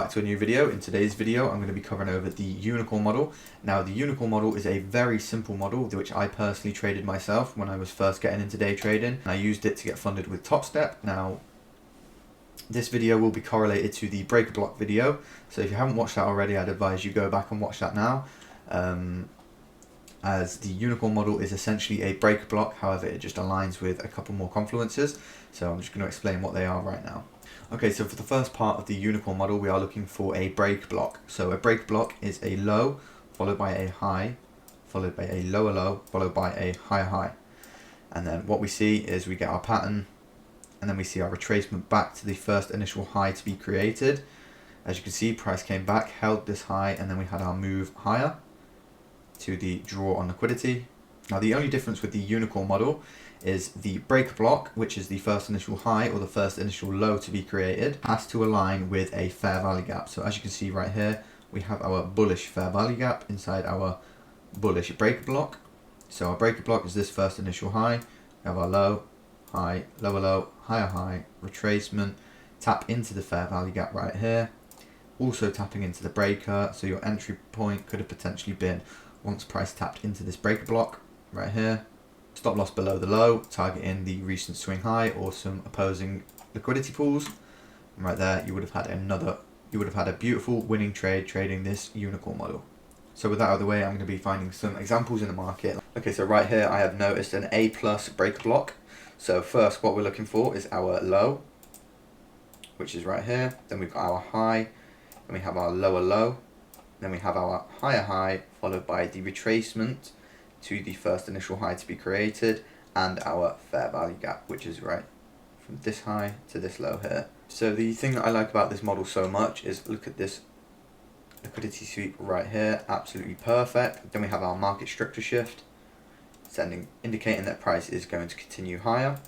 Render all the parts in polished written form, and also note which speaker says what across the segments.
Speaker 1: back to a new video. In today's video, I'm going to be covering over the unicorn model. Now, the unicorn model is a very simple model which I personally traded myself when I was first getting into day trading. I used it to get funded with Top Step. Now, this video will be correlated to the breaker block video. So if you haven't watched that already, I'd advise you go back and watch that now. As the unicorn model is essentially a breaker block, however, it just aligns with a couple more confluences. So I'm just going to explain what they are right now. Okay, so for the first part of the unicorn model, we are looking for a break block. So a break block is a low followed by a high, followed by a lower low, followed by a higher high. And then what we see is we get our pattern, and then we see our retracement back to the first initial high to be created. As you can see, price came back, held this high, and then we had our move higher to the draw on liquidity. Now, the only difference with the unicorn model is the break block, which is the first initial high or the first initial low to be created, has to align with a fair value gap. So as you can see right here, we have our bullish fair value gap inside our bullish break block. So our break block is this first initial high. We have our low, high, lower low, higher high, retracement, tap into the fair value gap right here. Also tapping into the breaker, so your entry point could have potentially been once price tapped into this breaker block right here. Stop loss below the low, targeting the recent swing high or some opposing liquidity pools. And right there, you would have had a beautiful winning trade trading this unicorn model. So with that out of the way, I'm going to be finding some examples in the market. Okay, so right here, I have noticed an A+ breaker block. So first, what we're looking for is our low, which is right here. Then we've got our high, then we have our lower low, then we have our higher high, followed by the retracement to the first initial high to be created, and our fair value gap, which is right from this high to this low here. So the thing that I like about this model so much is look at this liquidity sweep right here, absolutely perfect. Then we have our market structure shift, indicating that price is going to continue higher.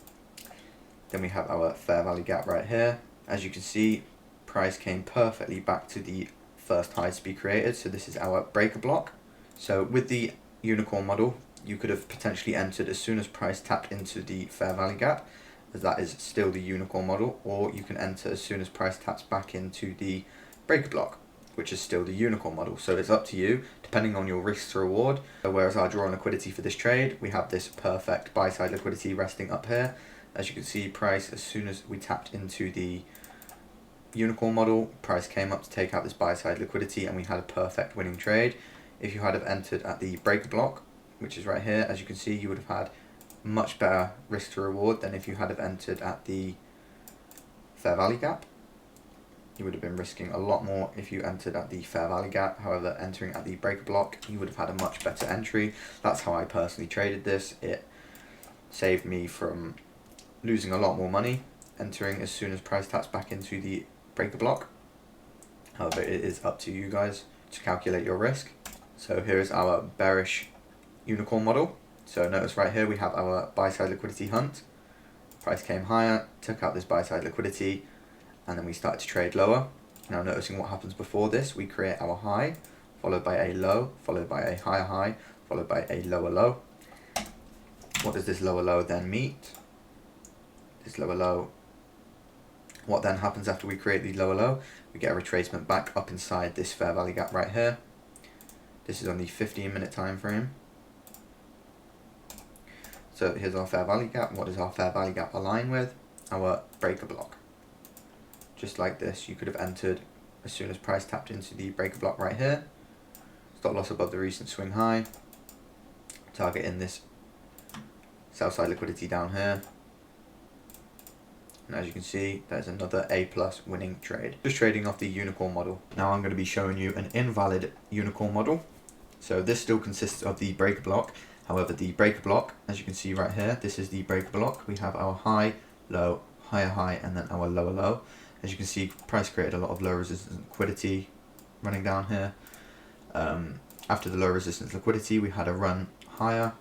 Speaker 1: Then we have our fair value gap right here. As you can see, price came perfectly back to the first high to be created, so this is our breaker block. So with the unicorn model, you could have potentially entered as soon as price tapped into the fair value gap, as that is still the unicorn model, or you can enter as soon as price taps back into the breaker block, which is still the unicorn model. So it's up to you, depending on your risk to reward. So whereas our draw on liquidity for this trade, we have this perfect buy side liquidity resting up here. As you can see, price, as soon as we tapped into the unicorn model, price came up to take out this buy side liquidity, and we had a perfect winning trade. If you had have entered at the breaker block, which is right here, as you can see, you would have had much better risk to reward than if you had have entered at the fair value gap. You would have been risking a lot more if you entered at the fair value gap. However, entering at the breaker block, you would have had a much better entry. That's how I personally traded this. It saved me from losing a lot more money entering as soon as price taps back into the breaker block. However, it is up to you guys to calculate your risk. So here is our bearish unicorn model. So notice right here we have our buy side liquidity hunt. Price came higher, took out this buy side liquidity, and then we started to trade lower. Now noticing what happens before this, we create our high, followed by a low, followed by a higher high, followed by a lower low. What does this lower low then meet? This lower low, what then happens after we create the lower low? We get a retracement back up inside this fair value gap right here. This is on the 15-minute time frame. So here's our fair value gap. What does our fair value gap align with? Our breaker block. Just like this, you could have entered as soon as price tapped into the breaker block right here. Stop loss above the recent swing high. Target in this sell side liquidity down here. And as you can see, there's another A+ winning trade. Just trading off the unicorn model. Now I'm going to be showing you an invalid unicorn model. So this still consists of the breaker block. However, the breaker block, as you can see right here, this is the breaker block. We have our high, low, higher high, and then our lower low. As you can see, price created a lot of low resistance liquidity running down here. After the low resistance liquidity, we had a run higher,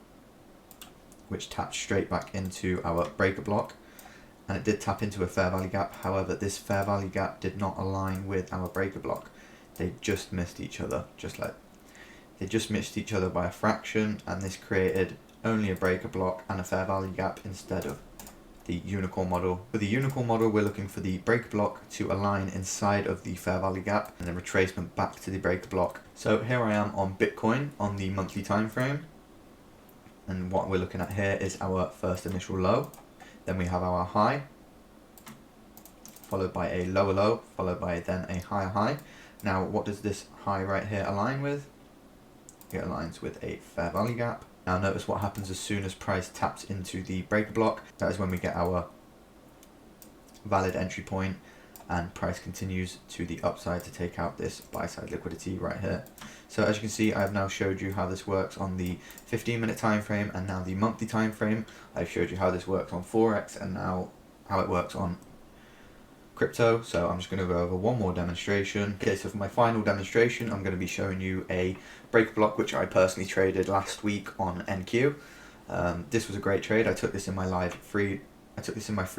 Speaker 1: which tapped straight back into our breaker block. And it did tap into a fair value gap. However, this fair value gap did not align with our breaker block. They just missed each other, they just missed each other by a fraction, and this created only a breaker block and a fair value gap instead of the unicorn model. For the unicorn model, we're looking for the breaker block to align inside of the fair value gap and then retracement back to the breaker block. So here I am on Bitcoin on the monthly time frame, and what we're looking at here is our first initial low. Then we have our high, followed by a lower low, followed by then a higher high. Now, what does this high right here align with? It aligns with a fair value gap. Now notice what happens as soon as price taps into the breaker block. That is when we get our valid entry point, and price continues to the upside to take out this buy side liquidity right here. So as you can see, I have now showed you how this works on the 15-minute time frame and now the monthly time frame. I've showed you how this works on forex and now how it works on crypto. So I'm just going to go over one more demonstration. Okay, so for my final demonstration, I'm going to be showing you a breaker block which I personally traded last week on NQ. This was a great trade. I took this in my free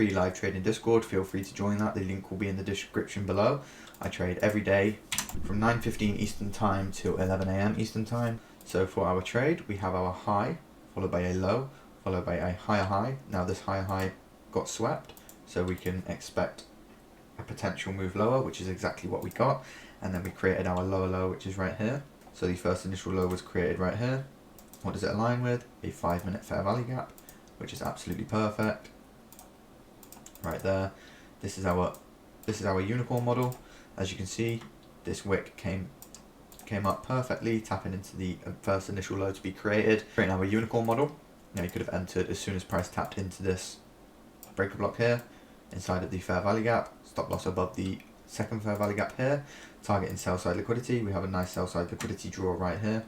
Speaker 1: live trading Discord. Feel free to join that. The link will be in the description below. I trade every day from 9:15 Eastern Time to 11 AM Eastern Time. So for our trade, we have our high, followed by a low, followed by a higher high. Now this higher high got swept, so we can expect a potential move lower, which is exactly what we got. And then we created our lower low, which is right here. So the first initial low was created right here. What does it align with? A 5-minute fair value gap, which is absolutely perfect. Right there. This is our unicorn model. As you can see, this wick came up perfectly, tapping into the first initial low to be created. Creating our unicorn model. Now you could have entered as soon as price tapped into this breaker block here, inside of the fair value gap. Stop loss above the second fair value gap here. Targeting sell side liquidity. We have a nice sell side liquidity draw right here.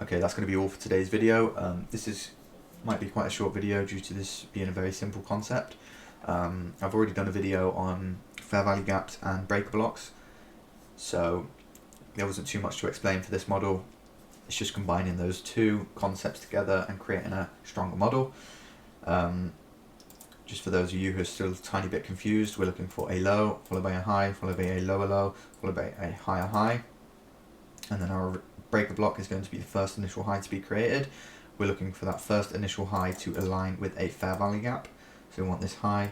Speaker 1: Okay, that's going to be all for today's video. Might be quite a short video due to this being a very simple concept. I've already done a video on fair value gaps and breaker blocks, so there wasn't too much to explain for this model. It's just combining those two concepts together and creating a stronger model. Just for those of you who are still a tiny bit confused, we're looking for a low, followed by a high, followed by a lower low, followed by a higher high, and then our breaker block is going to be the first initial high to be created. We're looking for that first initial high to align with a fair value gap. So we want this high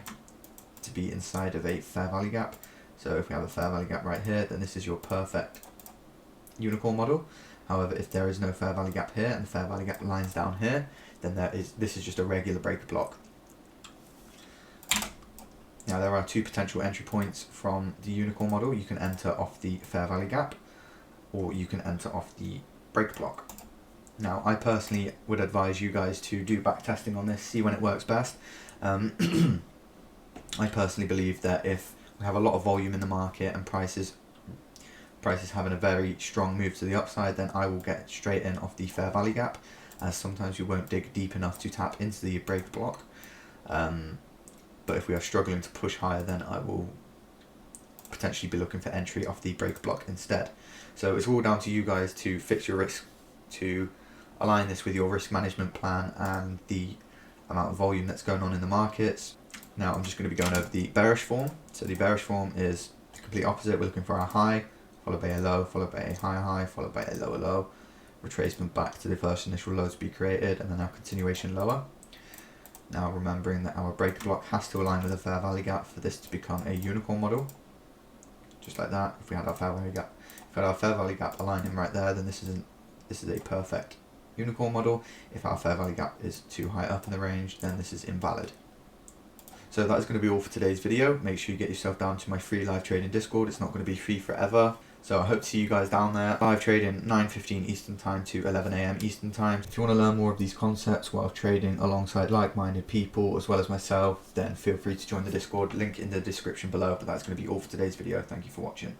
Speaker 1: to be inside of a fair value gap. So if we have a fair value gap right here, then this is your perfect unicorn model. However, if there is no fair value gap here and the fair value gap lines down here, then this is just a regular breaker block. Now there are two potential entry points from the unicorn model. You can enter off the fair value gap, or you can enter off the breaker block. Now I personally would advise you guys to do back testing on this, see when it works best. I personally believe that if we have a lot of volume in the market and prices having a very strong move to the upside, then I will get straight in off the fair value gap, as sometimes we won't dig deep enough to tap into the breaker block. But if we are struggling to push higher, then I will potentially be looking for entry off the breaker block instead. So it's all down to you guys to fix your risk, to align this with your risk management plan and the amount of volume that's going on in the markets. Now I'm just going to be going over the bearish form. So the bearish form is the complete opposite. We're looking for our high, followed by a low, followed by a higher high, followed by a lower low, retracement back to the first initial low to be created, and then our continuation lower. Now remembering that our breaker block has to align with a fair value gap for this to become a unicorn model. Just like that. If we had our fair value gap, aligning right there, then this is a perfect unicorn model. If our fair value gap is too high up in the range, then this is invalid. So that is going to be all for today's video. Make sure you get yourself down to my free live trading Discord. It's not going to be free forever. So I hope to see you guys down there. Live trading 9:15 Eastern Time to 11 AM Eastern Time. If you want to learn more of these concepts while trading alongside like-minded people as well as myself, then feel free to join the Discord. Link in the description below. But that's going to be all for today's video. Thank you for watching.